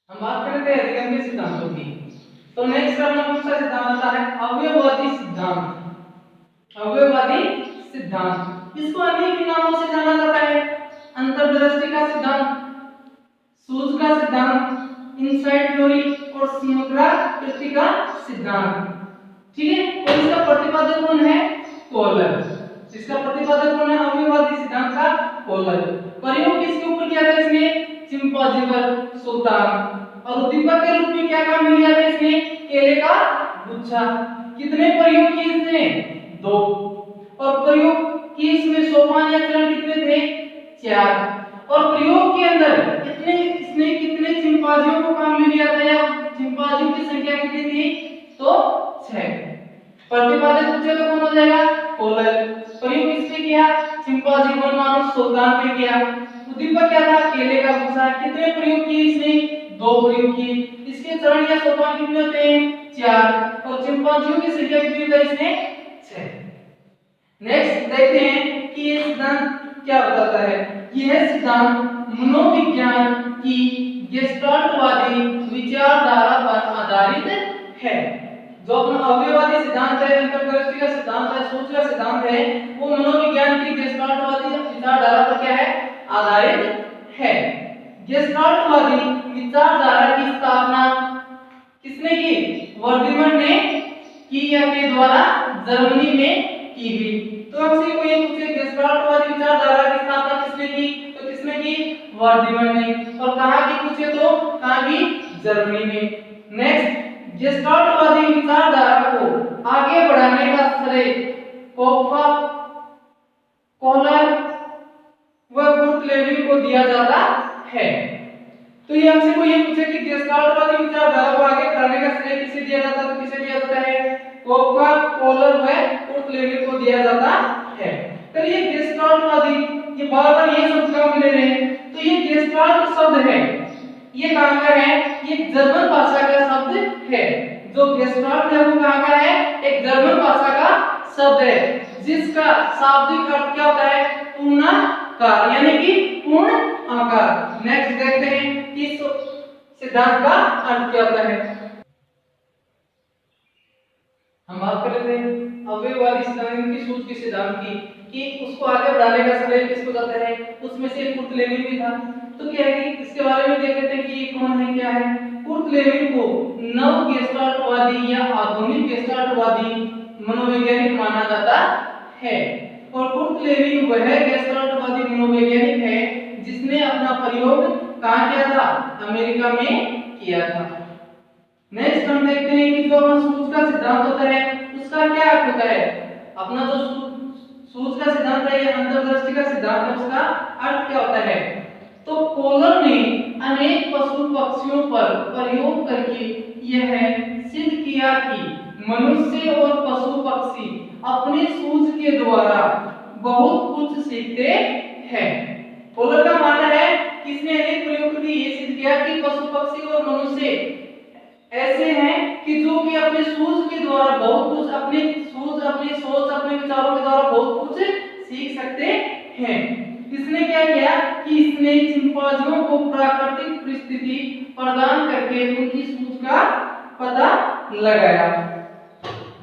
हम बात कर रहे थे अधिगम के सिद्धांतों की। तो नेक्स्ट अपना कौन सा सिद्धांत आता है? अवयववादी सिद्धांत। अवयववादी सिद्धांत इसको अन्य के नामों से जाना जाता है। अंतर्दृष्टि का सिद्धांत, सूझ का सिद्धांत, इनसाइड थ्योरी और समग्राकृति का सिद्धांत। ठीक है, और इसका प्रतिपादक कौन है? कोहलर। इसका प्रतिपादक कौन है? अवयववादी सिद्धांत का कोहलर। प्रयोग किसके ऊपर किया था इसने? चिंपांजी पर, सुल्तान। और उद्दीपक के रूप में क्या काम लिया था इसने? केले का गुच्छा। कितने प्रयोग किए इसने? 2। और प्रयोग की इसमें सोपान या चरण कितने थे? 4। और प्रयोग के अंदर इसने कितने चिंपांजियों को काम में लिया था या चिंपांजियों की संख्या कितनी थी? तो 6। प्रतिपादक पूछे तो कौन हो जाएगा? कोहलर। प्रयोग किसने किया? चिंपांजी बनमानुष सुल्तान पे किया। उद्दीपक क्या था? केले का गुच्छा। कितने प्रयोग किए इसने? 2 प्रयोग किए। इसके चरण या सोपान कितने होते हैं? 4। और चिंपांजियों की संख्या कितनी होती है इसमें? 6। नेक्स्ट देखते हैं कि ये सिद्धांत क्या बताता है। यह सिद्धांत मनोविज्ञान की गेस्टाल्टवादी विचारधारा पर आधारित है। जो अपना अवयववादी सिद्धांत है, अंतर्दृष्टि का सिद्धांत है, सूझ का सिद्धांत है, वो मनोविज्ञान की गेस्टाल्टवादी विचारधारा पर क्या है? आधारित है। गेस्टाल्टवादी विचारधारा की स्थापना किसने की? वर्दीमन ने की या के द्वारा जर्मनी में की गई। तो हमसे कोई ये पूछे गेस्टाल्टवादी विचारधारा की स्थापना किसने की? तो किसने की? वर्दीमन ने। और कहां की पूछे तो कहां की? जर्मनी में। नेक्स्ट, गेस्टाल्टवादी विचारधारा को आगे बढ़ाने का श्रेय कोप्फा, कोहलर व कुर्ट लेविन को दिया जाता है। तो ये हमसे कोई ये पूछे कि गेस्टाल्टवादी विचारधारा को आगे बढ़ाने का श्रेय किसे दिया जाता है? तो किसे दिया जाता है? कोप्फा, कोहलर व कुर्ट लेविन को दिया जाता है। तो ये गेस्टाल्टवादी, ये बार-बार ये शब्द कहां मिले रहे? तो ये गेस्टाल्ट शब्द है, ये कहां का है? ये जर्मन भाषा का शब्द है। जो गेस्टाल्ट है वो कहां का है? एक जर्मन भाषा का शब्द है, जिसका शाब्दिक अर्थ क्या होता है? पूर्णाकार, यानी कि पूर्ण आकार। नेक्स्ट देखते हैं कि इस सिद्धांत का अर्थ क्या होता है। हम बात कर रहे थे अवयववादी सिद्धांत की, सूझ के सिद्धांत की, कि उसको आगे बढ़ाने का श्रेय किसको जाता है? उसमें से कुर्ट लेविन भी था। तो क्या है कि इसके बारे में देख लेते हैं कि ये कौन है, क्या है। कुर्ट लेविन को नव गेस्टाल्टवादी या आधुनिक गेस्टाल्टवादी मनोवैज्ञानिक माना जाता है। और कुर्ट लेविन वह गेस्टाल्टवादी मनोवैज्ञानिक है जिसने अपना प्रयोग कहां किया था? अमेरिका में किया था। नेक्स्ट हम देखते हैं कि जो अपना सूझ का सिद्धांत होता है उसका क्या अर्थ होता है। अपना जो सूझ का सिद्धांत है या अंतर्दृष्टि का सिद्धांत है, उसका अर्थ क्या होता है? तो कोहलर ने अनेक पशु पक्षियों पर प्रयोग करके यह सिद्ध किया कि मनुष्य और पशु पक्षी अपनी सूझ के द्वारा बहुत कुछ सीखते हैं। कोहलर का मानना है कि इसने अनेक प्रयोग करके ये सिद्ध किया कि पशु पक्षी और मनुष्य ऐसे हैं कि जो कि अपने सूझ के द्वारा बहुत कुछ, अपनी सूझ, अपनी सोच, अपने विचारों के द्वारा बहुत कुछ सीख सकते हैं। इसने क्या किया कि इसने चिंपांजियों को प्राकृतिक परिस्थिति प्रदान करके उनकी सूझ का पता लगाया।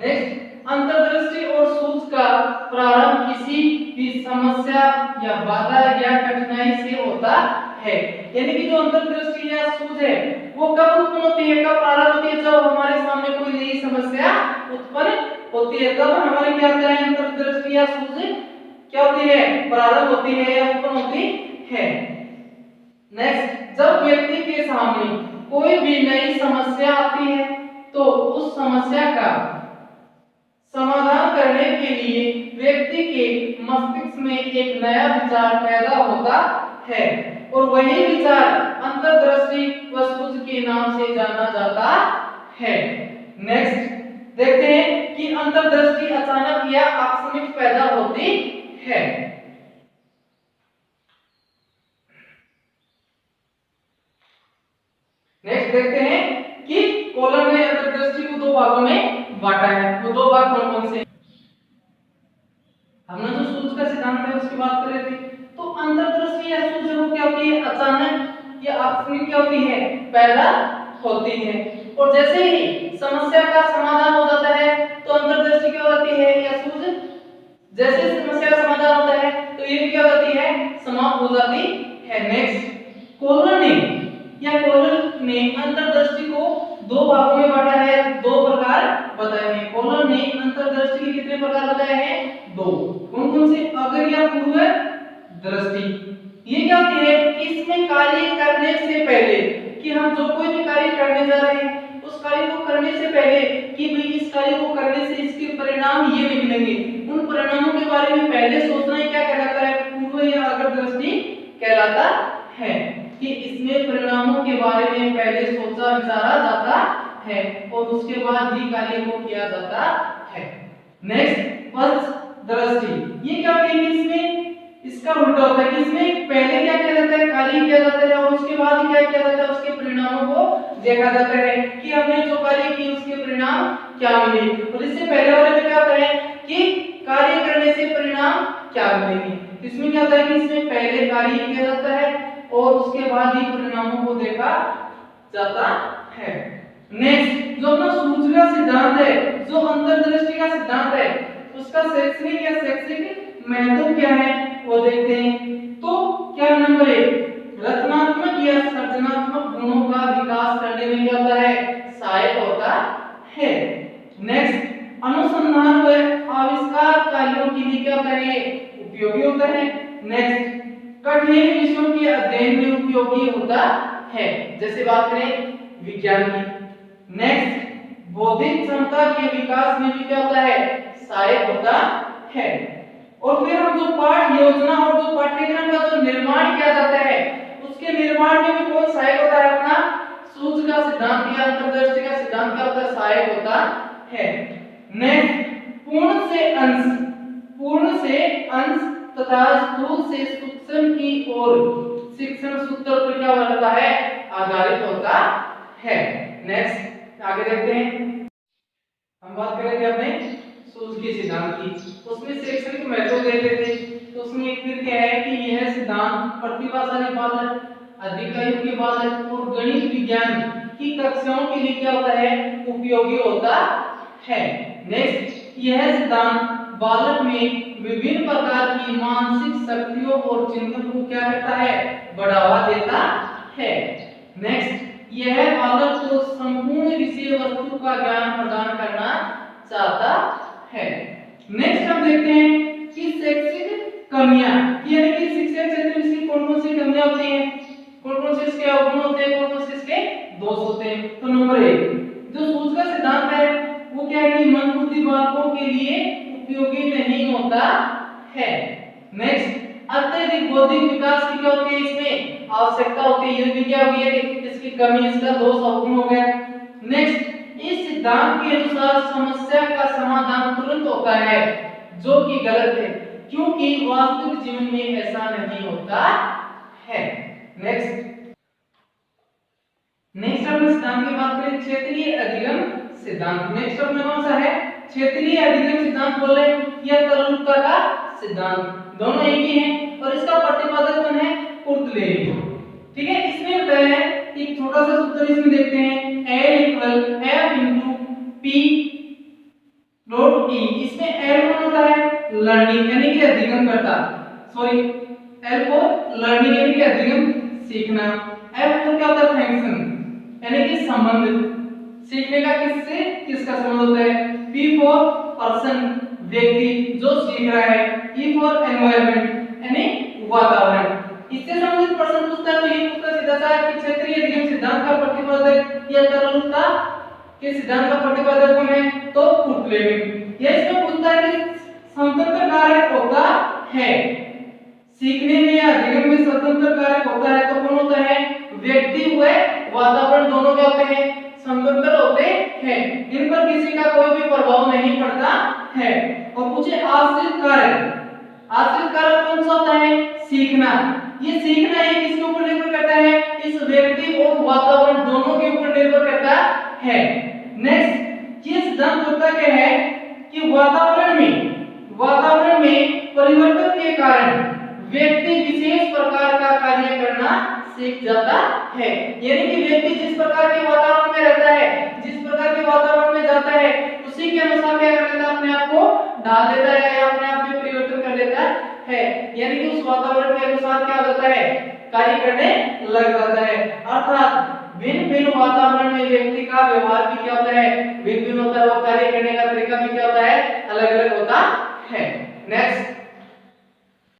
नेक्स्ट, अंतर्दृष्टि और सूझ का प्रारंभ किसी भी समस्या या बाधा या कठिनाई से होता है। यानी कि जो अंतर्दृष्टि या सूझ है वो कब उत्पन्न होती है, कब प्रारंभ होती है? जब हमारे सामने कोई नई समस्या उत्पन्न होती है, तब हमारी क्या होता है? अंतर्दृष्टि या सूझ क्या होती है? प्रारंभ होती है या उत्पन्न होती है। नेक्स्ट, जब व्यक्ति के सामने कोई भी नई समस्या आती है तो उस समस्या का समाधान करने के लिए व्यक्ति के मस्तिष्क में एक नया विचार पैदा होता है और वही विचार अंतर्दृष्टि व सूझ के नाम से जाना जाता है। नेक्स्ट देखते हैं कि अंतर्दृष्टि अचानक या आकस्मिक पैदा होती है। नेक्स्ट देखते हैं कि कोहलर ने अंतर्दृष्टि को 2 भागों में बांटा है। वो 2 भाग कौन कौन से? हमने जो सूझ का सिद्धांत है उसकी बात कर रहे थे। तो अंतर्दृष्टि या सूझ वो क्या होती है? अचानक या अपनी क्या होती है, पैदा होती है। और जैसे ही समस्या का समाधान हो जाता है तो अंतर्दृष्टि क्या होती है या सूझ, जैसे समस्या का समाधान होता है तो ये क्या होती है, समाप्त हो जाती है। नेक्स्ट, कोहलर ने अंतर्दृष्टि को दो भागों में बांटा है, दो प्रकार बताए हैं। कोहलर ने अंतर्दृष्टि के कितने प्रकार बताए हैं, दो। कौन कौन से, अगर या पूर्व दृष्टि, ये क्या होती है कि इसमें कार्य करने से पहले, कि हम जो कोई भी कार्य करने जा रहे हैं उस कार्य को करने से पहले कि भाई इस कार्य को करने से इसके परिणाम ये निकलेंगे, उन परिणामों के बारे में पहले सोचना ही क्या कहलाता है, पूर्व या अग्र दृष्टि कहलाता है। कि इसमें परिणामों के बारे में पहले सोचा विचारा जाता है और उसके बाद ही कार्य को किया जाता है। नेक्स्ट, पश्च दृष्टि, ये क्या होता है, इसमें इसका उल्टा होता है कि इसमें पहले क्या किया जाता है, कार्य किया जाता है और उसके बाद क्या किया जाता है, उसके परिणामों को देखा जाता है कि हमने जो कार्य किए उसके परिणाम क्या मिले। और इससे पहले वाले में क्या होता है कि कार्य करने से परिणाम क्या मिलेंगे। इसमें क्या होता है कि इसमें पहले कार्य किया जाता है और उसके बाद ही परिणामों को देखा जाता है। नेक्स्ट, जो अपना सूझ का सिद्धांत है, जो अंतर्दृष्टि का सिद्धांत है, उसका शैक्षणिक या शैक्षिक महत्व क्या है वो देखते हैं। तो क्या नंबर 1, रचनात्मक या सृजनात्मक गुणों का विकास करने में क्या होता है, सहायक होता है। नेक्स्ट, अनुसंधान व आविष्कार कार्यों के लिए क्या होता है, उपयोगी होता है। नेक्स्ट, कठिन विषयों के अध्ययन में उपयोगी होता है, जैसे बात करें विज्ञान की। नेक्स्ट, बौद्धिक क्षमता के विकास में भी क्या होता है, सहायक होता है। और फिर हम जो पाठ योजना और जो पाठ्यक्रम का जो निर्माण किया जाता है उसके निर्माण में भी कौन सहायक होता है, अपना सूझ का सिद्धांत या अंतर्दृष्टि का सिद्धांत क्या होता है, सहायक होता है। नेक्स्ट, पूर्ण से अंश तथा स्थूल से सूक्ष्म की ओर शिक्षण सूत्र पर क्या होता है, आधारित होता है। नेक्स्ट, आगे देखते हैं, हम बात करेंगे अपने सूझ के सिद्धांत की, उसमें शैक्षणिक महत्व दे देते हैं। तो उसमें एक फिर क्या है कि यह सिद्धांत प्रतिभाशाली बालक, अधिकारियों के बालक और गणित विज्ञान की कक्षाओं के लिए क्या होता है, उपयोगी होता है। नेक्स्ट, यह सिद्धांत बालक में विभिन्न प्रकार की मानसिक शक्तियों और चिंतन को क्या करता है, बढ़ावा देता है। नेक्स्ट, यह बालक को संपूर्ण विषय वस्तु का ज्ञान प्रदान करना चाहता है। नेक्स्ट हम देखते हैं कि शैक्षिक कमियां, यानी कि शिक्षा क्षेत्र में इसकी कौन कौन सी कमियां होती हैं, कौन कौन से इसके अवगुण होते हैं, कौन कौन से इसके दोष होते हैं। तो नंबर 1, जो सूझ का सिद्धांत है वो क्या है कि मंदबुद्धि बालकों के लिए उपयोगी नहीं होता है। नेक्स्ट, अत्यधिक बौद्धिक विकास की क्या होती है, इसमें आवश्यकता होती है, ये भी क्या हो गया कि इसकी कमी, इसका दोष अवगुण हो गया। नेक्स्ट, इस सिद्धांत के अनुसार समस्या का समाधान तुरंत होता है, जो कि गलत है क्योंकि वास्तविक जीवन में ऐसा नहीं होता है। नेक्स्ट हम सिद्धांत की बात करें, क्षेत्रीय अधिगम सिद्धांत। नेक्स्ट अपना कौन सा है, क्षेत्रीय अधिगम सिद्धांत बोल रहे हैं या तरलता का सिद्धांत, दोनों एक ही हैं और इसका प्रतिपादक कौन है, कुर्टलेवी। ठीक है, इसमें बताया है एक छोटा सा सूत्र इसमें देखते हैं, L = F * P * E। इसमें L कौन होता है, लर्निंग यानी कि अधिगम करता, सॉरी L फॉर लर्निंग यानी कि अधिगम सीखना, F फॉर क्या होता है, फंक्शन यानी कि संबंध, सीखने का किससे किसका संबंध होता है, P फॉर पर्सन व्यक्ति जो सीख रहा है, E फॉर एनवायरनमेंट यानी वातावरण। इससे संबंधित प्रश्न पूछता है तो ये पूछता सीधा सा कि क्षेत्रीय अधिगम सिद्धांत का प्रतिपादक या तरलता के सिद्धांत का प्रतिपादक कौन है, तो कुर्टलेवी। यह इसमें पूछता है कि स्वतंत्र कारक होता है, सीखने में या अधिगम में स्वतंत्र कारक होता है तो कौन होता है, व्यक्ति व वातावरण दोनों क्या होते हैं, स्वतंत्र होते हैं, इन पर किसी का कोई भी प्रभाव नहीं पड़ता है। और पूछे आश्रित कारक कौन सा होता है, सीखना। ये सीखना ये किसके ऊपर निर्भर करता है, इस व्यक्ति और वातावरण दोनों के ऊपर निर्भर करता है। नेक्स्ट, ये सिद्धांत होता क्या है कि वातावरण में परिवर्तन के कारण व्यक्ति विशेष प्रकार का कार्य करना सीख जाता है। यानी कि व्यक्ति जिस प्रकार के वातावरण में रहता है, जिस प्रकार के वातावरण में जाता है, उसी के अनुसार क्या कर लेता है, अपने आप को ढाल देता है या अपने आप में परिवर्तन कर लेता है। यानी कि उस वातावरण के अनुसार क्या हो जाता है, कार्य करने लग जाता है। अर्थात भिन्न भिन्न वातावरण में व्यक्ति का व्यवहार भी क्या होता है, भिन्न भिन्न होता है, और कार्य करने का तरीका भी क्या होता है, अलग अलग होता है। नेक्स्ट